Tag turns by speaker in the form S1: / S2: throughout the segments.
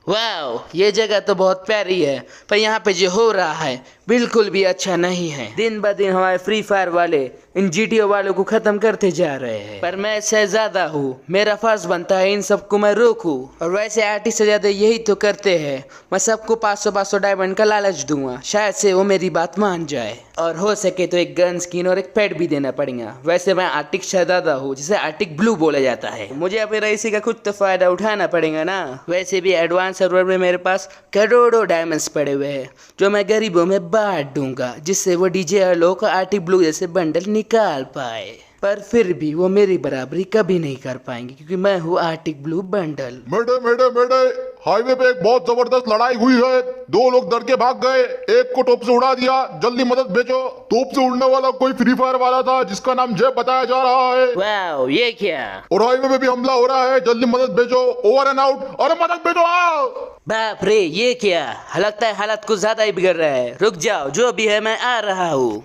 S1: वाह, ये जगह तो बहुत प्यारी है, पर यहाँ पे जो हो रहा है बिल्कुल भी अच्छा नहीं है। दिन ब दिन हमारे फ्री फायर वाले इन जीटीओ वालों को खत्म करते जा रहे हैं, पर मैं शहजादा हूँ, मेरा फर्ज बनता है इन सबको मैं रोकूं। और वैसे आर्टिस्ट से ज्यादा यही तो करते हैं। मैं सबको 500 डायमंड का लालच दूंगा, शायद से वो मेरी बात मान जाए, और हो सके तो एक गन स्किन और एक पेट भी देना पड़ेगा। वैसे मैं आर्टिक शहजादा हूँ, जिसे आर्टिक ब्लू बोला जाता है। मुझे अपने रईसी का कुछ तो फायदा उठाना पड़ेगा ना। वैसे भी एडवांस सर्वर में मेरे पास करोड़ों डायमंड्स पड़े हुए हैं, जो मैं गरीबों में बांट दूंगा, जिससे वो डीजे लोग को आर्टिक ब्लू जैसे बंडल निकाल पाए। पर फिर भी वो मेरी बराबरी कभी नहीं कर पाएंगे, क्योंकि मैं हूँ आर्टिक ब्लू बंडल।
S2: मेडे मेडे मेडे, हाईवे पे एक बहुत जबरदस्त लड़ाई हुई है। 2 लोग डर के भाग गए, एक को तोप से उड़ा दिया, जल्दी मदद भेजो। तोप से उड़ने वाला कोई फ्री फायर वाला था, जिसका नाम जय बताया जा रहा है।
S1: वाह, ये क्या?
S2: और हाईवे पे भी हमला हो रहा है, जल्दी मदद भेजो। ओवर एंड आउट, अरे मदद भेजो। आओ।
S1: बाप रे, ये क्या? लगता है हालत कुछ ज्यादा ही बिगड़ रहा है। रुक जाओ, जो भी है मैं आ रहा हूँ।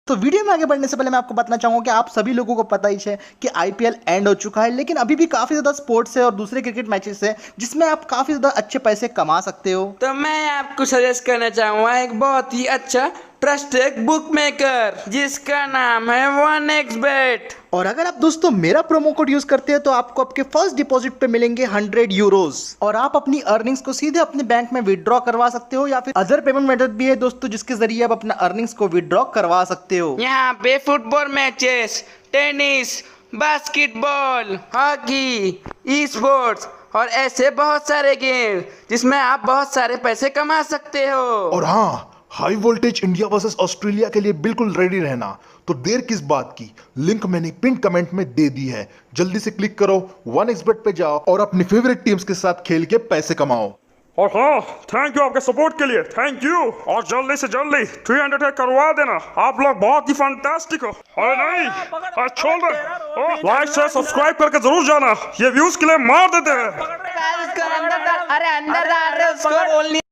S3: तो वीडियो में आगे बढ़ने से पहले मैं आपको बताना चाहूंगा कि आप सभी लोगों को पता ही है कि आईपीएल एंड हो चुका है, लेकिन अभी भी काफी ज्यादा स्पोर्ट्स है और दूसरे क्रिकेट मैचेस है जिसमें आप काफी ज्यादा अच्छे पैसे कमा सकते हो।
S1: तो मैं आपको सजेस्ट करना चाहूंगा एक बहुत ही अच्छा ट्रस्टेड बुक मेकर, जिसका नाम है 1xBet।
S3: और अगर आप दोस्तों मेरा प्रोमो कोड यूज करते हैं तो आपको आपके फर्स्ट डिपॉजिट पे मिलेंगे 100 यूरोज, और आप अपनी अर्निंग्स को सीधे अपने बैंक में विड्रॉ करवा सकते हो, या फिर अदर पेमेंट मेथड भी है दोस्तों, जिसके जरिए आप अपना अर्निंग्स को विड्रॉ करवा सकते हो।
S1: यहाँ पे football matches, tennis, basketball, hockey, e sports और ऐसे बहुत सारे गेम जिसमें आप बहुत सारे पैसे कमा सकते हो।
S2: और हाँ, high voltage India versus Australia के लिए बिल्कुल रेडी रहना। तो देर किस बात की, लिंक मैंने पिन कमेंट में दे दी है, जल्दी से क्लिक करो, 1xBet पे जाओ और अपनी फेवरेट टीम्स के साथ खेल के पैसे कमाओ।
S4: और हाँ, थैंक यू आपके सपोर्ट के लिए, थैंक यू। और जल्दी से जल्दी 300 करवा देना, आप लोग बहुत ही फैंटास्टिक हो। अरे नहीं, छोड़ दे, लाइक शेयर सब्सक्राइब करके जरूर जाना, ये व्यूज के लिए मार देते हैं।
S1: अरे अंदर डाल रहे उसको।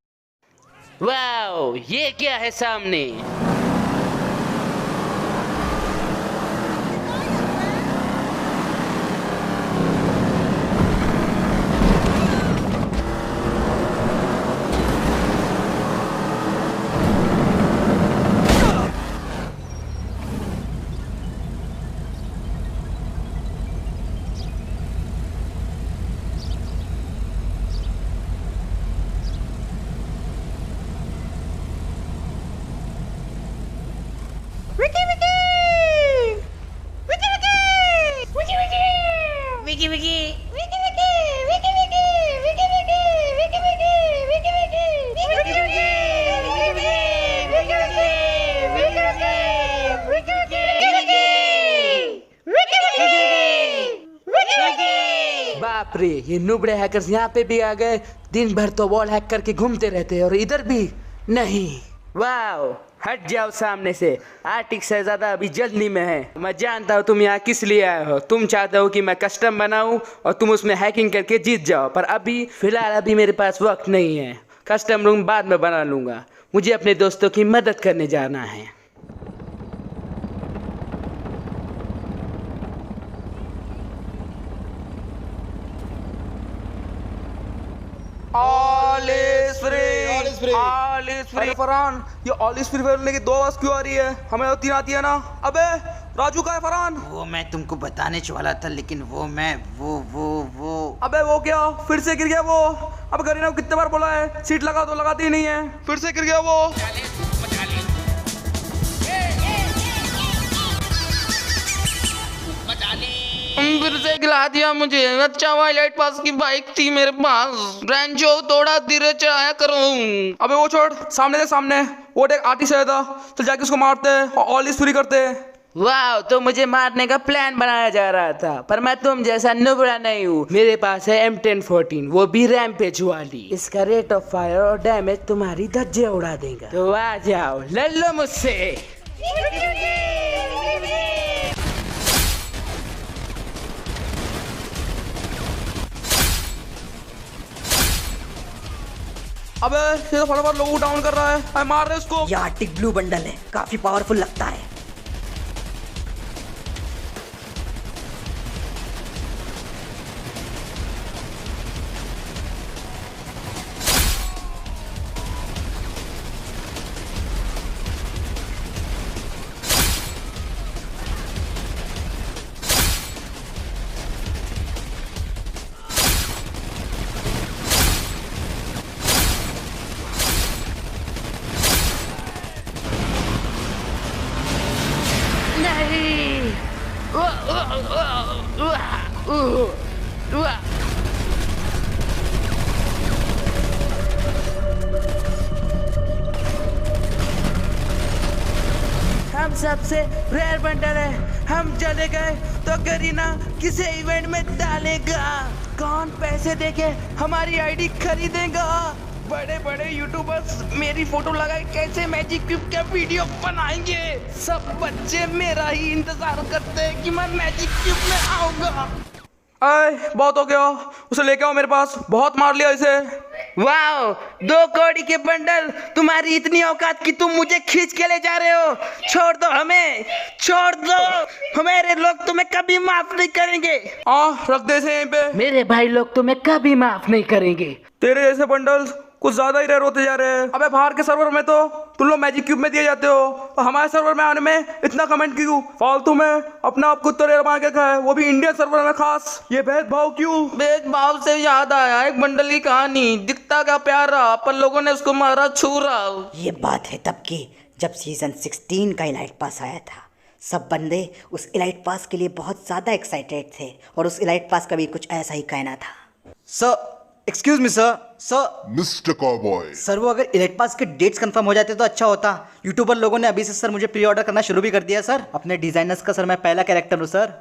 S1: वाओ, ये क्या है सामने? बाप रे, ये नुबड़े हैकर्स यहाँ पे भी आ गए। दिन भर तो वॉल हैक करके घूमते रहते हैं, और इधर भी नहीं। वाओ, हट जाओ सामने से, आर्टिक शहजादा अभी जल्दी में है। मैं जानता हूँ तुम यहाँ किस लिए आए हो। तुम चाहते हो कि मैं कस्टम बनाऊं और तुम उसमें हैकिंग करके जीत जाओ, पर अभी फिलहाल मेरे पास वक्त नहीं है। कस्टम रूम बाद में बना लूंगा, मुझे अपने दोस्तों की मदद करने जाना है।
S5: All is free, all is free. Farhan, ये ऑल इज फ्री बोलने की 2 आवाज क्यों आ रही है? हमें तो 3 आती है ना। अबे राजू का है फरहान?
S6: वो मैं तुमको बताने वाला था, लेकिन वो
S5: अबे वो क्या, फिर से गिर गया वो? अब गरीना को कितने बार बोला है सीट लगा, तो लगाती ही नहीं है, फिर से गिर गया वो।
S1: फिर से गिरा दिया मुझे। अच्छा वाइलाइट पास की बाइक थी मेरे पास, रेंजो थोड़ा धीरे चलाया करो।
S5: अबे वो छोड़, सामने से सामने वो एक आर्टिस्ट है था, चल जाके उसको मारते हैं और ऑल इज फ्री करते हैं।
S1: वाह, तो मुझे मारने का प्लान बनाया जा रहा था, पर मैं तुम जैसा नुबड़ा नहीं हूँ। मेरे पास है M1014, वो भी रैम्पेज वाली। इसका रेट ऑफ फायर और डैमेज तुम्हारी धज्जे उड़ा देगा। तो आ जाओ, ले लो मुझसे।
S5: अबे ये तो फटाफट लोगों को डाउन कर रहा है, अरे मार रहे उसको।
S6: ये आर्टिक ब्लू बंडल है, काफी पावरफुल लगता है।
S1: नहीं। हम सबसे रेयर बंडल है, हम चले गए तो करीना किसे इवेंट में डालेगा? कौन पैसे देके हमारी आईडी खरीदेगा? बड़े बड़े यूट्यूबर्स मेरी फोटो लगाए कैसे मैजिक क्यूब का वीडियो बनाएंगे। सब बच्चे मेरा ही इंतजार करते हैं कि मैं मैजिक क्यूब में आऊंगा।
S5: अरे बहुत हो गया, उसे लेके आओ मेरे पास, बहुत मार लिया इसे।
S1: वाओ, 2 कौड़ी के बंडल, तुम्हारी इतनी औकात कि तुम मुझे खींच के ले जा रहे हो। छोड़ दो हमें, छोड़ दो, हमारे लोग तुम्हें कभी माफ नहीं करेंगे।
S5: रख दे इसे यहीं पे।
S1: मेरे भाई लोग तुम्हें कभी माफ नहीं करेंगे।
S5: तेरे जैसे बंडल्स कुछ ज्यादा ही रेयर होते जा रहे हैं। अबे बाहर के सर्वर में तो तुम लोग मैजिक क्यूब में दिए जाते हो, और हमारे सर्वर में आने में इतना कमेंट क्यों? फालतू में अपना आप खुद तो रेयर बना के खाए, वो भी इंडियन सर्वर में खास। ये भेदभाव क्यों?
S1: भेदभाव से याद आया एक बंडल की कहानी। दिखता क्या प्यारा, पर लोगों ने उसको मारा छुरा।
S6: ये बात है तब की जब सीजन 16 का इलाइट पास आया था। सब बंदे उस इलाइट पास के लिए बहुत ज़्यादा एक्साइटेड थे, और उस इलाइट पास का भी कुछ ऐसा ही कहना था।
S3: Sir excuse me sir
S2: mister cowboy,
S3: sir वो अगर इलाइट पास के डेट्स कंफर्म हो जाते तो अच्छा होता। यूट्यूबर लोगों ने अभी से सर मुझे प्री ऑर्डर करना शुरू भी कर दिया सर। अपने डिजाइनर्स का सर मैं पहला कैरेक्टर हूँ सर।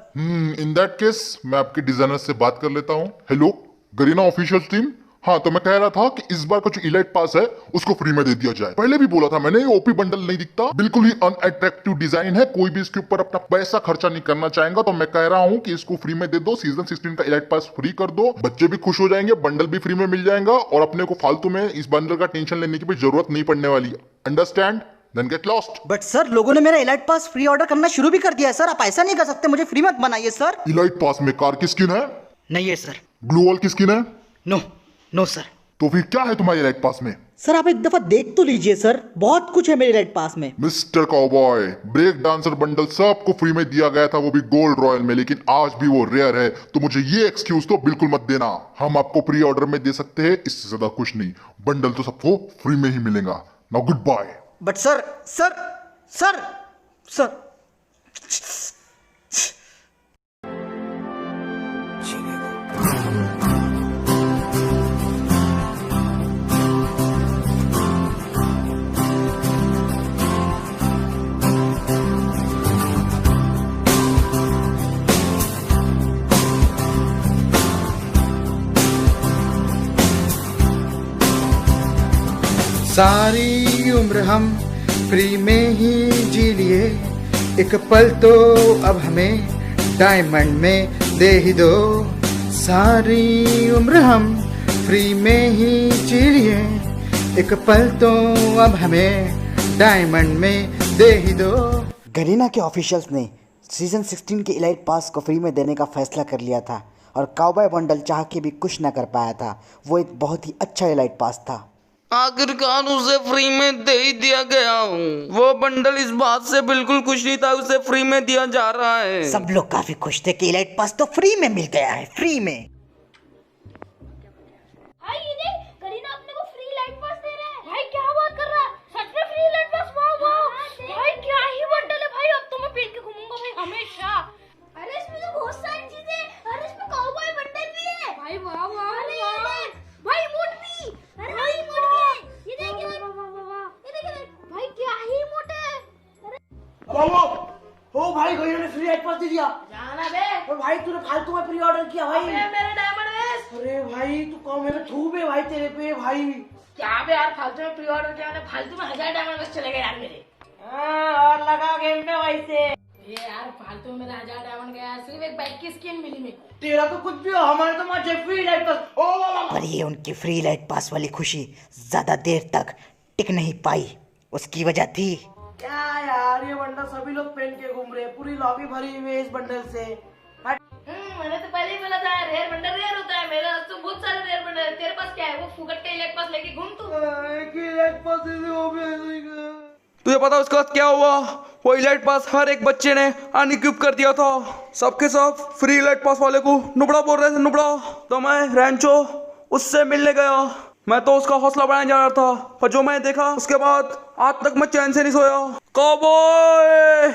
S2: इन दैट केस मैं आपके डिजाइनर से बात कर लेता हूँ। Hello Garena official team. हाँ, तो मैं कह रहा था कि इस बार का जो इलाइट पास है उसको फ्री में दे दिया जाए। पहले भी बोला था मैंने, ओपी बंडल नहीं दिखता, बिल्कुल ही अनअट्रैक्टिव डिजाइन है, कोई भी इसके ऊपर अपना पैसा खर्चा नहीं करना चाहेगा। तो मैं कह रहा हूँ कि इसको फ्री में दे दो। सीजन 16 का इलाइट पास फ्री कर दो, बच्चे भी खुश हो जाएंगे, बंडल भी फ्री में मिल जाएगा, और अपने को फालतू में इस बंडल का टेंशन लेने की भी जरूरत नहीं पड़ने वाली। Understand? Then get lost.
S3: But sir लोगों ने मेरा इलाइट पास फ्री ऑर्डर करना शुरू भी कर दिया है सर। आप ऐसा नहीं कर सकते, मुझे फ्री मत बनाइए सर।
S2: इलाइट पास में कार की स्किन है?
S3: नहीं है सर।
S2: ग्लू वॉल की स्किन है?
S3: No no sir.
S2: तो फिर क्या है तुम्हारे इलाइट पास में?
S3: सर आप एक दफा देख तो लीजिए सर, बहुत कुछ है मेरे इलाइट पास में।
S2: Mister cowboy, break dancer bundle सबको फ्री में दिया गया था, वो भी गोल्ड रॉयल में, लेकिन आज भी वो रेयर है। तो मुझे ये एक्सक्यूज तो बिल्कुल मत देना। हम आपको प्री ऑर्डर में दे सकते हैं, इससे ज्यादा कुछ नहीं। बंडल तो सबको फ्री में ही मिलेगा। Now goodbye.
S3: But sir sir sir sir सारी उम्र हम फ्री में ही जी लिए, एक पल तो अब हमें डायमंड में दे ही दो। सारी उम्र हम फ्री में ही जी लिए, एक पल तो अब हमें डायमंड में दे ही दो।
S6: गरीना के ऑफिशियल्स ने सीजन 16 के इलाइट पास को फ्री में देने का फैसला कर लिया था, और काउबॉय बंडल चाह के भी कुछ न कर पाया था। वो एक बहुत ही अच्छा इलाइट पास था।
S1: आखिरकार उसे फ्री में दे ही दिया गया। वो बंडल इस बात से बिल्कुल खुश नहीं था, उसे फ्री में दिया जा रहा है।
S6: सब लोग काफी खुश थे कि इलाइट पास तो फ्री में मिल गया है, फ्री में।
S7: भाई ये देख, करीना अपने को फ्री लाइट पास दे रहा है। भाई क्या बात कर रहा है, सच में फ्री लाइट पास? वाह वाह भाई, क्या ही बंडल है भाई, अब तो मैं पहन के घूमूंगा भाई हमेशा। अरे इसमें तो बहुत सारी चीजें, अरे इसमें काउबॉय बंडल भी है भाई। वाह वाह भाई, इमोट भी। अरे भाई इमोट भी है, ये देख ये देख भाई, क्या ही इमोट है।
S8: ओ भाई गरीना ने फ्री लाइट पास दे दिया।
S7: जाना बे।
S8: और भाई तूने फालतू में प्री ऑर्डर किया भाई।
S7: मेरे डायमंड वेस्ट।
S8: अरे भाई तू कौन मेरे थू बे भाई तेरे पे भाई।
S7: क्या बे यार, फालतू में प्री ऑर्डर किया, फालतू में 1000 डायमंड वेस्ट चले गए यार मेरे।
S8: और लगा गेम में भाई से।
S7: ये यार फालतू में मेरा 1000 डायमंड गया, सिर्फ एक बाइक की स्किन मिली मेरे को।
S8: तेरा तो कुछ भी हो, हमारे तो मजे फ्री लाइट पास। ओ
S6: पर ये उनकी फ्री लाइट पास वाली खुशी ज्यादा देर तक टिक नहीं पाई। उसकी वजह थी
S8: क्या यार, ये बंडल सभी लोग पहन के घूम रहे हैं, पूरी लॉबी भरी हुई है इस बंडल से।
S7: मैंने तो पहले ही बोला था रेयर बंडल रेयर होता है, मेरे पास तो बहुत सारे रेयर बंडल है। तेरे पास क्या है, वो फुकट के इलाइट पास लेके घूम तू।
S5: तुझे पता उसके बाद क्या हुआ? वो इलाइट पास हर एक बच्चे ने अनइक्विप कर दिया था। सबके सब फ्री इलाइट पास वाले को नुबड़ा बोल रहे थे, नुबड़ा। तो मैं रैंचो उससे मिलने गया, मैं तो उसका हौसला बढ़ाने जा रहा था, पर जो मैं देखा उसके बाद आज तक मैं चैन से नहीं सोया। कॉबॉय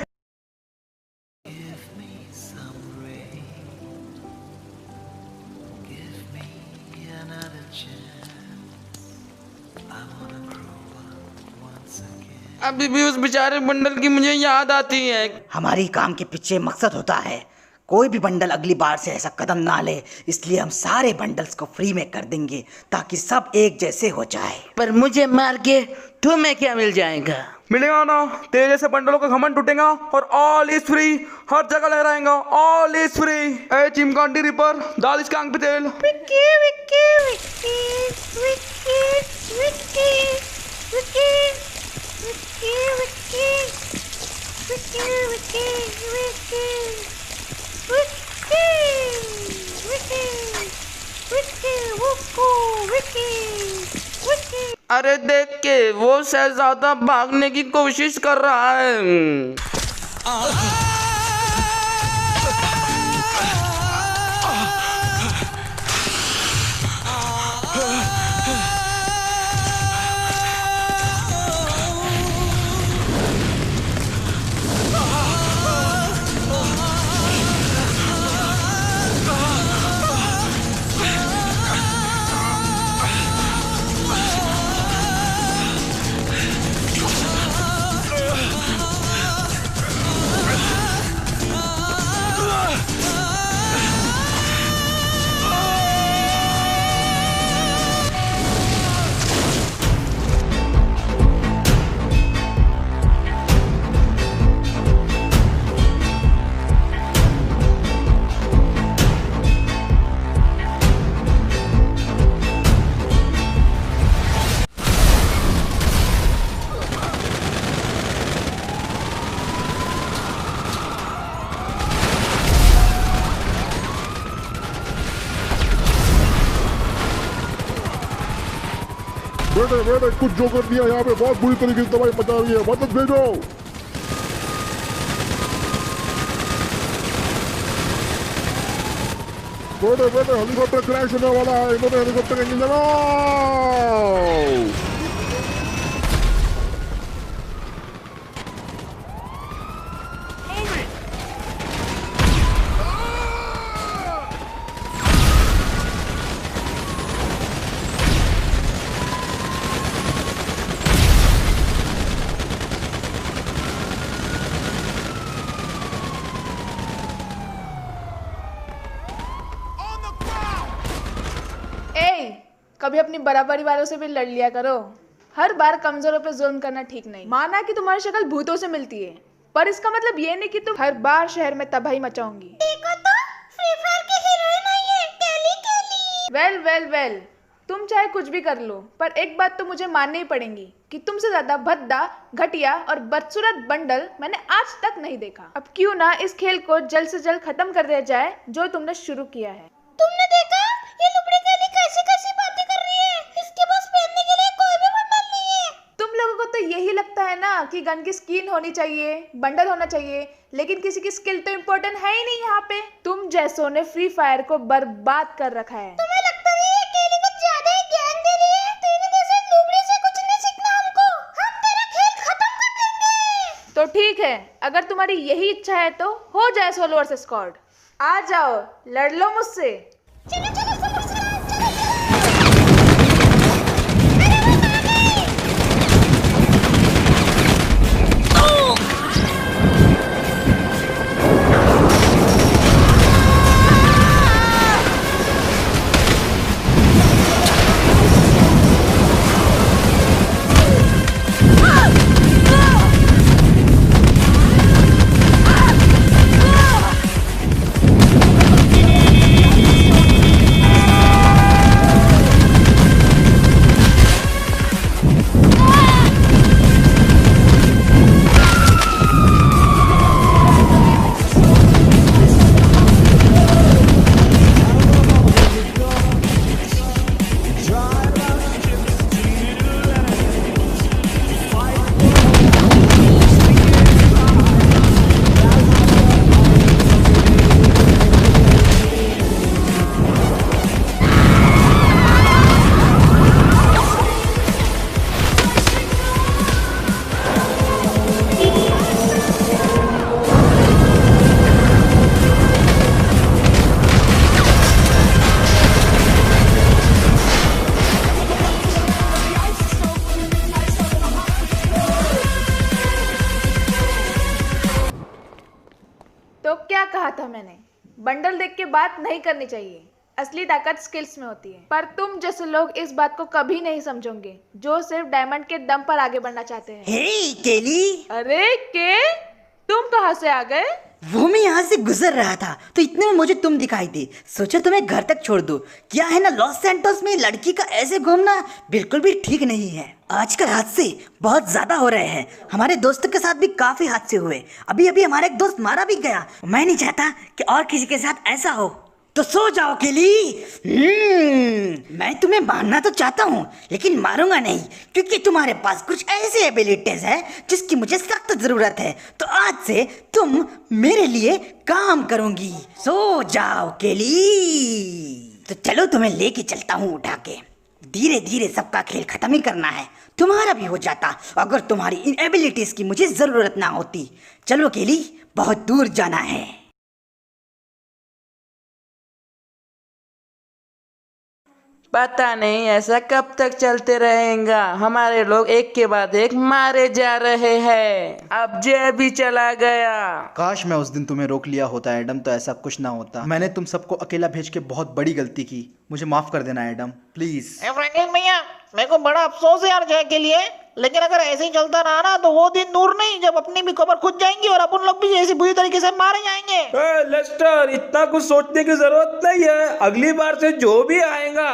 S5: अभी भी उस बेचारे बंडल की मुझे याद आती है।
S6: हमारी काम के पीछे मकसद होता है कोई भी बंडल अगली बार से ऐसा कदम ना ले, इसलिए हम सारे बंडल्स को फ्री में कर देंगे ताकि सब एक जैसे हो जाए।
S1: पर मुझे मार के तुम्हें क्या मिल जाएगा?
S5: मिलेगा ना, तेरे जैसे बंडलों का घमंड टूटेगा और ऑल इज फ्री हर जगह लहराएगा। All is free. ए चिमकांडी रिपर, डाल इसके आंख पे तेल।
S7: विक्की विक्की विक्की विक्की विक्की विक्की विक्की विक्की विक्की विक्की विक्की विक्की विक्की वुक्कू विक्की विक्की।
S5: अरे देख के वो शहजादा भागने की कोशिश कर रहा है।
S2: बेटे कुछ जो कर दिया यहाँ पे बहुत बुरी तरीके से दवाई मचा रही है, मदद भेजो। बेटे हेलीकॉप्टर क्रैश होने वाला है, इन्होंने हेलीकॉप्टर इंजन लगाओ।
S9: कभी अपनी बराबरी वालों से भी लड़ लिया करो। हर बार कमजोरों पे जुल्म करना ठीक नहीं। माना कि तुम्हारी शक्ल भूतों से मिलती है, पर इसका मतलब ये नहीं कि तुम हर बार शहर में तबाही मचाओगी।
S7: देखो तो फ्री फायर की हीरोइन आई है, केली केली।
S9: वेल वेल वेल, तुम चाहे कुछ भी कर लो, पर एक बात तो मुझे माननी ही पड़ेगी कि तुमसे ज्यादा भद्दा, घटिया और बदसूरत बंडल मैंने आज तक नहीं देखा। अब क्यों ना इस खेल को जल्द से जल्द खत्म कर दिया जाए जो तुमने शुरू किया है।
S7: तुमने देखा ये लुबड़ी केली कैसी कैसी बातें कर रही है? इसके पास पहनने के लिए कोई भी बंडल नहीं है।
S9: तुम लोगों को तो यही लगता है ना कि गन की स्किन होनी चाहिए, बंडल होना चाहिए, लेकिन किसी की स्किल तो इम्पोर्टेंट है ही नहीं यहाँ पे। तुम जैसों ने फ्री फायर को बर्बाद कर रखा है।
S7: तुम्हें लगता नहीं है केली कुछ ज्यादा ही ज्ञान दे रही है? तेरे जैसे लुबड़ी से कुछ नहीं सीखना हमको, हम तेरा खेल खत्म कर देंगे।
S9: तो ठीक है, अगर तुम्हारी यही इच्छा है तो हो जाए सोलो वर्सेस स्क्वाड। आ जाओ, लड़ लो मुझसे।
S7: चलो चलो सब चलो चलो।
S9: तो क्या कहा था मैंने, बंडल देख के बात नहीं करनी चाहिए, असली ताकत स्किल्स में होती है। पर तुम जैसे लोग इस बात को कभी नहीं समझोगे जो सिर्फ डायमंड के दम पर आगे बढ़ना चाहते हैं।
S6: हे केली,
S9: अरे के तुम कहाँ से आ गए?
S6: वो मैं यहाँ से गुजर रहा था तो इतने में मुझे तुम दिखाई दी, सोचा तुम्हें घर तक छोड़ दूं। क्या है ना, लॉस सैंटोस में लड़की का ऐसे घूमना बिल्कुल भी ठीक नहीं है। आजकल हादसे बहुत ज्यादा हो रहे हैं, हमारे दोस्तों के साथ भी काफी हादसे हुए। अभी अभी हमारा एक दोस्त मारा भी गया। मैं नहीं चाहता कि और किसी के साथ ऐसा हो, तो सो जाओ केली। मैं तुम्हें मारना तो चाहता हूँ लेकिन मारूंगा नहीं, क्योंकि तुम्हारे पास कुछ ऐसी एबिलिटीज है जिसकी मुझे सख्त जरूरत है। तो आज से तुम मेरे लिए काम करोगी। सो जाओ केली। तो चलो तुम्हें लेके चलता हूँ उठा के। धीरे धीरे सबका खेल खत्म ही करना है, तुम्हारा भी हो जाता अगर तुम्हारी इन एबिलिटीज की मुझे जरूरत ना होती। चलो केली, बहुत दूर जाना है।
S1: पता नहीं ऐसा कब तक चलते रहेगा। हमारे लोग एक के बाद एक मारे जा रहे हैं। अब जय भी चला गया।
S3: काश मैं उस दिन तुम्हें रोक लिया होता एडम, तो ऐसा कुछ ना होता। मैंने तुम सबको अकेला भेज के बहुत बड़ी गलती की, मुझे माफ कर देना एडम, प्लीज।
S8: फ्रैंकलिन भैया, मेरे को बड़ा अफसोस है यार जय के लिए, लेकिन अगर ऐसे ही चलता रहा ना तो वो दिन दूर नहीं जब अपनी भी कब्र खुद जाएंगी और अपन लोग भी ऐसी बुरी तरीके से मारे जाएंगे।
S5: लेस्टर, इतना कुछ सोचने की जरूरत नहीं है। अगली बार से जो भी आएगा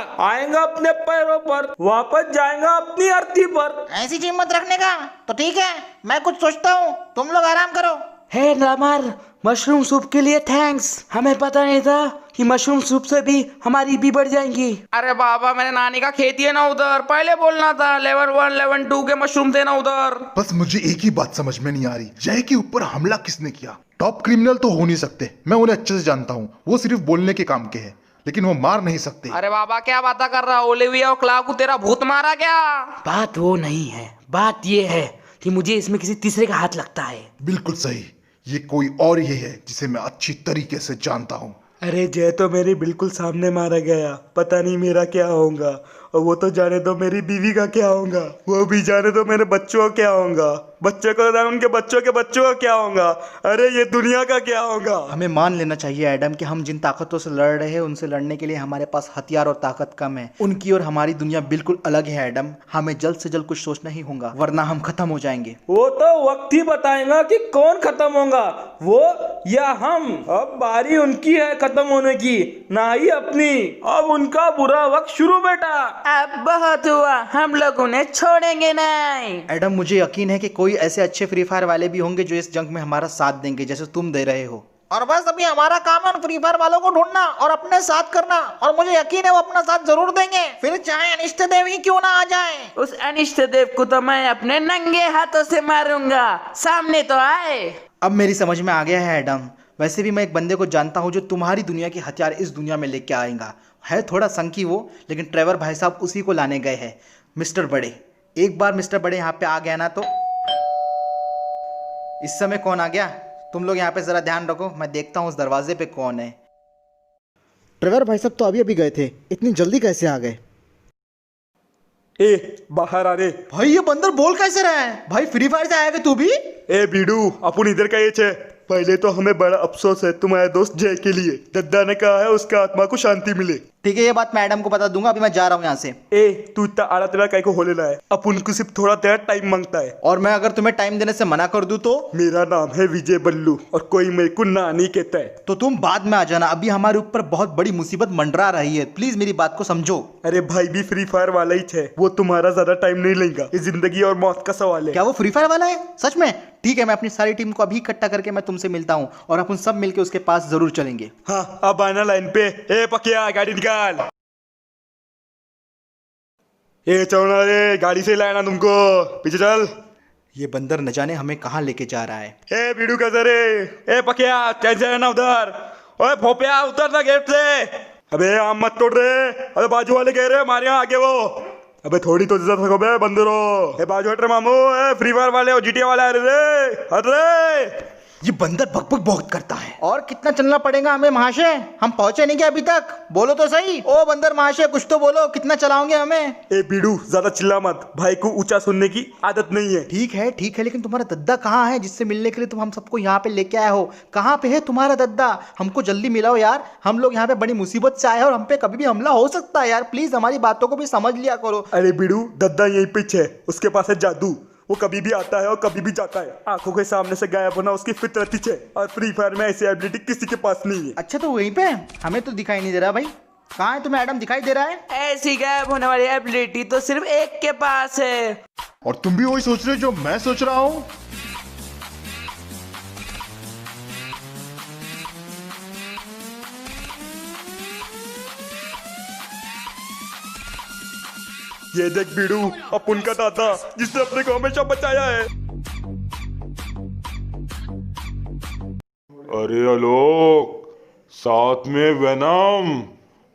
S5: अपने पैरों पर, वापस जाएगा अपनी अर्थी पर।
S8: ऐसी हिम्मत रखने का तो ठीक है, मैं कुछ सोचता हूँ, तुम लोग आराम करो।
S1: हे रामर, मशरूम सूप के लिए थैंक्स। हमें पता नहीं था कि मशरूम सूप से भी हमारी भी बढ़ जाएंगी।
S5: अरे बाबा, मेरे नानी का खेती है ना उधर, पहले बोलना था। लेवल 1 लेवल 2 के मशरूम थे ना उधर।
S2: बस मुझे एक ही बात समझ में नहीं आ रही, जय के ऊपर हमला किसने किया? टॉप क्रिमिनल तो हो नहीं सकते, मैं उन्हें अच्छे से जानता हूँ। वो सिर्फ बोलने के काम के हैं, लेकिन वो मार नहीं सकते।
S5: अरे बाबा, क्या बात कर रहा? ओलिविया और क्लाव को तेरा भूत मारा क्या?
S1: बात वो नहीं है, बात ये है कि मुझे इसमें किसी तीसरे का हाथ लगता है।
S2: बिल्कुल सही, ये कोई और ही है जिसे मैं अच्छी तरीके से जानता हूँ।
S4: अरे जय तो मेरे बिल्कुल सामने मारा गया, पता नहीं मेरा क्या होगा। और वो तो जाने दो मेरी बीवी का क्या होगा, वो भी जाने दो मेरे बच्चों का क्या होगा, बच्चे को उनके बच्चों के बच्चों का क्या होगा, अरे ये दुनिया का क्या होगा।
S3: हमें मान लेना चाहिए एडम कि हम जिन ताकतों से लड़ रहे हैं उनसे लड़ने के लिए हमारे पास हथियार और ताकत कम है। उनकी और हमारी दुनिया बिल्कुल अलग है एडम। हमें जल्द से जल्द कुछ सोचना ही होगा, वरना हम खत्म हो जाएंगे।
S5: वो तो वक्त ही बताएगा कि कौन खत्म होगा, वो या हम। अब बारी उनकी है खत्म होने की, ना ही अपनी। अब उनका बुरा वक्त शुरू बेटा।
S1: अब बहुत हुआ, हम लोग उन्हें छोड़ेंगे नहीं।
S3: एडम, मुझे यकीन है कि कोई ऐसे अच्छे फ्री फायर वाले भी होंगे जो इस जंग में हमारा साथ देंगे, जैसे तुम दे रहे हो।
S8: और बस अभी हमारा काम है फ्री फायर वालों को ढूंढना और अपने साथ करना, और मुझे यकीन है वो अपना साथ जरूर देंगे, फिर चाहे अनिष्ट देव ही क्यों ना आ जाए।
S1: उस अनिष्ट देव को तो मैं अपने नंगे हाथों से मारूंगा, सामने तो आए।
S3: अब मेरी समझ में आ गया है एडम। वैसे भी मैं एक बंदे को जानता हूँ जो तुम्हारी दुनिया के हथियार इस दुनिया में लेके आएगा। है थोड़ा संकी वो, लेकिन ट्रेवर भाई साहब उसी को लाने गए हैं। मिस्टर बड़े, एक बार मिस्टर बड़े यहाँ पे आ गया ना तो। इस समय कौन आ गया? तुम लोग यहाँ पे जरा ध्यान रखो, मैं देखता हूँ उस दरवाजे पे कौन है।
S10: ट्रेवर भाई साहब तो अभी अभी गए थे, इतनी जल्दी कैसे आ गए?
S4: ए बाहर आ रे
S3: भाई, ये बंदर बोल कैसे रहा है? भाई फ्री फायर से आएगा तू भी?
S4: ए बीडू, अपन इधर का ये छे। पहले तो हमें बड़ा अफसोस है तुम्हारे दोस्त जय के लिए। दद्दा ने कहा है उसका आत्मा को शांति मिले।
S3: ठीक है, ये बात मैं एडम को बता दूंगा। अभी मैं जा रहा हूँ यहाँ से।
S4: ए तू इतना आड़ा तेरा काय को हो लेना है, अपन को सिर्फ थोड़ा तेरा टाइम मांगता है।
S3: और मैं अगर तुम्हें टाइम देने से मना कर दूं तो?
S4: मेरा नाम है विजय बल्लू और कोई मेरे को नानी कहता है।
S3: तो तुम बाद में आ जाना, अभी हमारे ऊपर बहुत बड़ी मुसीबत मंडरा रही है। प्लीज मेरी बात को समझो।
S4: अरे भाई भी फ्री फायर वाला ही है, वो तुम्हारा ज्यादा टाइम नहीं लेगा। ये जिंदगी और मौत का सवाल है।
S3: क्या वो फ्री फायर वाला है सच में? ठीक है, मैं अपनी सारी टीम को अभी इकट्ठा करके मैं तुमसे मिलता हूँ और अपन सब मिलके उसके पास जरूर चलेंगे।
S4: हाँ, अब आना लाइन पे। ए पकिया, गाड़ी निकाल। ए चौना रे, गाड़ी से लाना तुमको, पीछे चल।
S3: ये बंदर न जाने हमें कहाँ लेके जा रहा है।
S4: ए बीडू कैसे रे? ए पकिया, कैसे रहना उधर? ओए भोपिया, उतर ना गेट से। अबे आम मत तोड़ रे। अबे बाजू वाले कह रहे हमारे यहाँ आगे वो। अबे थोड़ी तो इज्जत रखो बे बंदरो। ए बाजू हट रे मामू। ए फ्री फायर वाले और जीटीए वाले आ रहे रे। हट रे।
S3: ये बंदर बकबक बहुत करता है। और कितना चलना पड़ेगा हमें महाशय? हम पहुंचे नहीं क्या अभी तक? बोलो तो सही। ओ बंदर महाशय कुछ तो बोलो, कितना चलाओगे हमें?
S4: ए बीड़ू ज्यादा चिल्ला मत, भाई को ऊंचा सुनने की आदत नहीं है।
S3: ठीक है, लेकिन तुम्हारा दद्दा कहाँ है जिससे मिलने के लिए तुम हम सबको यहाँ पे लेके आए हो? कहाँ पे है तुम्हारा दद्दा? हमको जल्दी मिलाओ यार, हम लोग यहाँ पे बड़ी मुसीबत से आए हैं और हम पे कभी भी हमला हो सकता है यार। प्लीज हमारी बातों को भी समझ लिया करो।
S4: अरे बीड़ू, दद्दा यहीं पीछे है, उसके पास है जादू। वो कभी भी आता है और कभी भी जाता है, आंखों के सामने से गायब होना उसकी फितरत ही है। और फ्री फायर में ऐसी एबिलिटी किसी के पास नहीं है।
S3: अच्छा तो वहीं पे हमें तो दिखाई नहीं दे रहा भाई। कहाँ है तुम्हें एडम? दिखाई दे रहा है?
S1: ऐसी गायब होने वाली एबिलिटी तो सिर्फ एक के पास है।
S2: और तुम भी वही सोच रहे हो जो मैं सोच रहा हूँ?
S4: ये देख बीड़ू, अपन का दादा जिसने अपने को हमेशा बचाया है।
S11: अरे आलोक, साथ में वेनम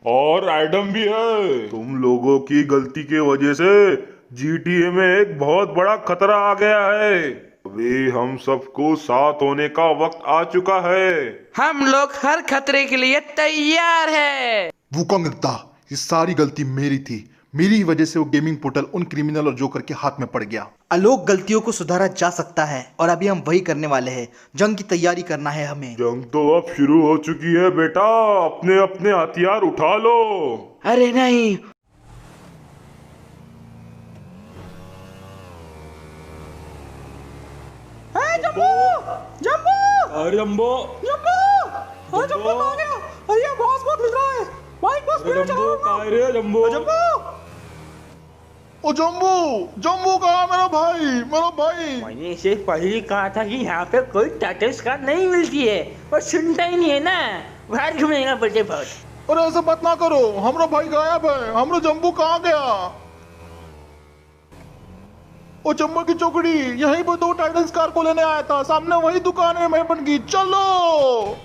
S11: और एडम भी है। तुम लोगों की गलती की वजह से GTA में एक बहुत बड़ा खतरा आ गया है। अभी हम सबको साथ होने का वक्त आ चुका है।
S1: हम लोग हर खतरे के लिए तैयार है।
S2: वुकोंग इतना, ये सारी गलती मेरी थी। मेरी ही वजह से वो गेमिंग पोर्टल उन क्रिमिनल और जोकर के हाथ में पड़ गया।
S3: आलोक, गलतियों को सुधारा जा सकता है और अभी हम वही करने वाले हैं। जंग की तैयारी करना है हमें।
S11: जंग तो अब शुरू हो चुकी है बेटा, अपने अपने हथियार उठा लो।
S1: अरे नहीं,
S4: अरे जंबो,
S2: ओ जम्बू, जम्बू कहाँ? मेरा भाई, मेरा भाई।
S1: मैंने इसे पहले ही कहा था कि यहाँ पे कोई टाइटल्स कार्ड नहीं मिलती है, और सुनता ही नहीं है ना। बाहर घूमेगा बड़े बहुत।
S2: अरे ऐसा बात ना करो, हमारा भाई गायब है। हमारा जम्बू कहाँ गया? ओ चम्बा की चौकड़ी, यहीं पर 2 टाइटल्स कार को लेने आया था। सामने वही दुकान है मेहमान की, चलो।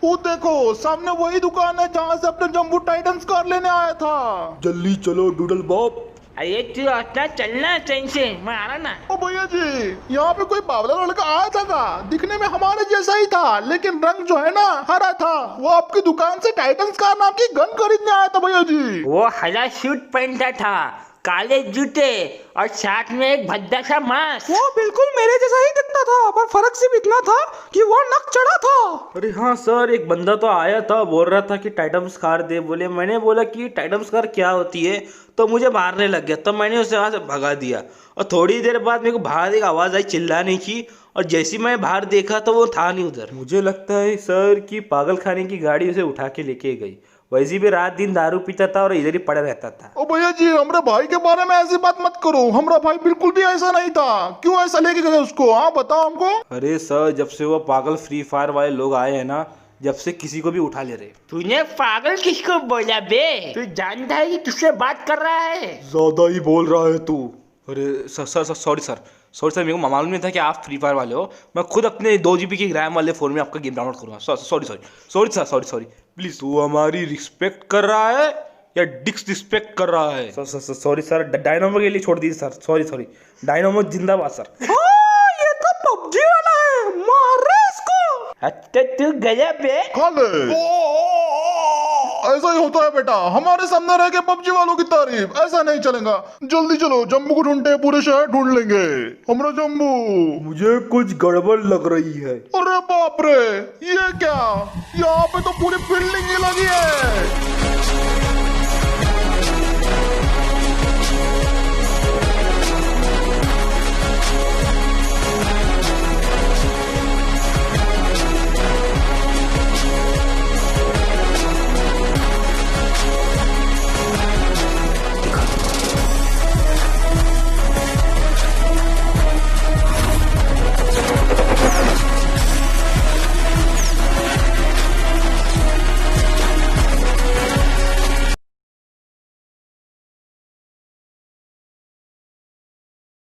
S2: वो देखो, सामने वही दुकान है जहाँ से अपने जम्बू टाइटन्स कार लेने आया था।
S4: जल्दी चलो डूडल बॉब।
S1: अरे तू अपना चलना ट्रेन से, मैं आ रहा ना।
S2: ओ भैया जी, यहाँ पे कोई बावला लड़का आया था का? दिखने में हमारे जैसा ही था, लेकिन रंग जो है ना हरा था। वो आपकी दुकान से टाइटन्स कार नाम की गन खरीदने आया था भैया जी।
S1: वो हरा सूट पहनता था, काले जूते और साथ में एक भद्दा सा मास्क।
S5: वो बिल्कुल मेरे जैसा ही दिखता था, पर फर्क सिर्फ इतना था कि वो नक चढ़ा था।
S12: अरे हाँ सर, एक बंदा तो आया था, बोल रहा था कि टाइटम्स कार दे। बोले, मैंने बोला कि टाइटम्स कार क्या होती है, तो मुझे मारने लग गया। तो मैंने उसे वहाँ से भगा दिया और थोड़ी देर बाद मेरे को बाहर एक आवाज़ आई चिल्लाने की, और जैसे मैं बाहर देखा तो वो था नहीं उधर। मुझे लगता है सर कि पागल खाने की गाड़ी उसे उठा के लेके गई। वैसे भी रात दिन दारू पीता था और इधर ही पड़ा रहता था।
S2: ओ भैया जी, हमारे भाई के बारे में ऐसी बात मत करो। हमारा भाई बिल्कुल भी ऐसा नहीं था। क्यों ऐसा लेके गए उसको? हाँ बताओ हमको।
S12: अरे सर, जब से वो पागल फ्री फायर वाले लोग आए हैं ना, जब से किसी को भी उठा ले रहे।
S1: तूने पागल किसको बोला बे? तू जानता है कि किससे बात कर रहा है?
S4: ज्यादा ही बोल रहा है तू।
S12: अरे सॉरी सर, मेरे को मालूम नहीं था कि आप फ्री फायर वाले हो। मैं खुद अपने 2 GB की रैम वाले फ़ोन में आपका गेम डाउनलोड करूँगा। Sorry please. तू हमारी रिस्पेक्ट कर रहा है या डिसरिस्पेक्ट कर रहा है? सॉरी सर, डायनामो के लिए छोड़ दीजिए सर। सॉरी, डायनामो जिंदाबाद सर।
S5: ये तो पबजी वाला है, मार रहे इसको।
S1: अच्छा तू गया बे?
S2: खा ले। ऐसा ही होता है बेटा, हमारे सामने रह के पबजी वालों की तारीफ, ऐसा नहीं चलेगा। जल्दी चलो, जम्बू को ढूंढते, पूरे शहर ढूंढ लेंगे। हमारा जम्बू।
S4: मुझे कुछ गड़बड़ लग रही है।
S2: अरे बाप रे, ये क्या? यहाँ पे तो पूरी बिल्डिंग ही लगी है।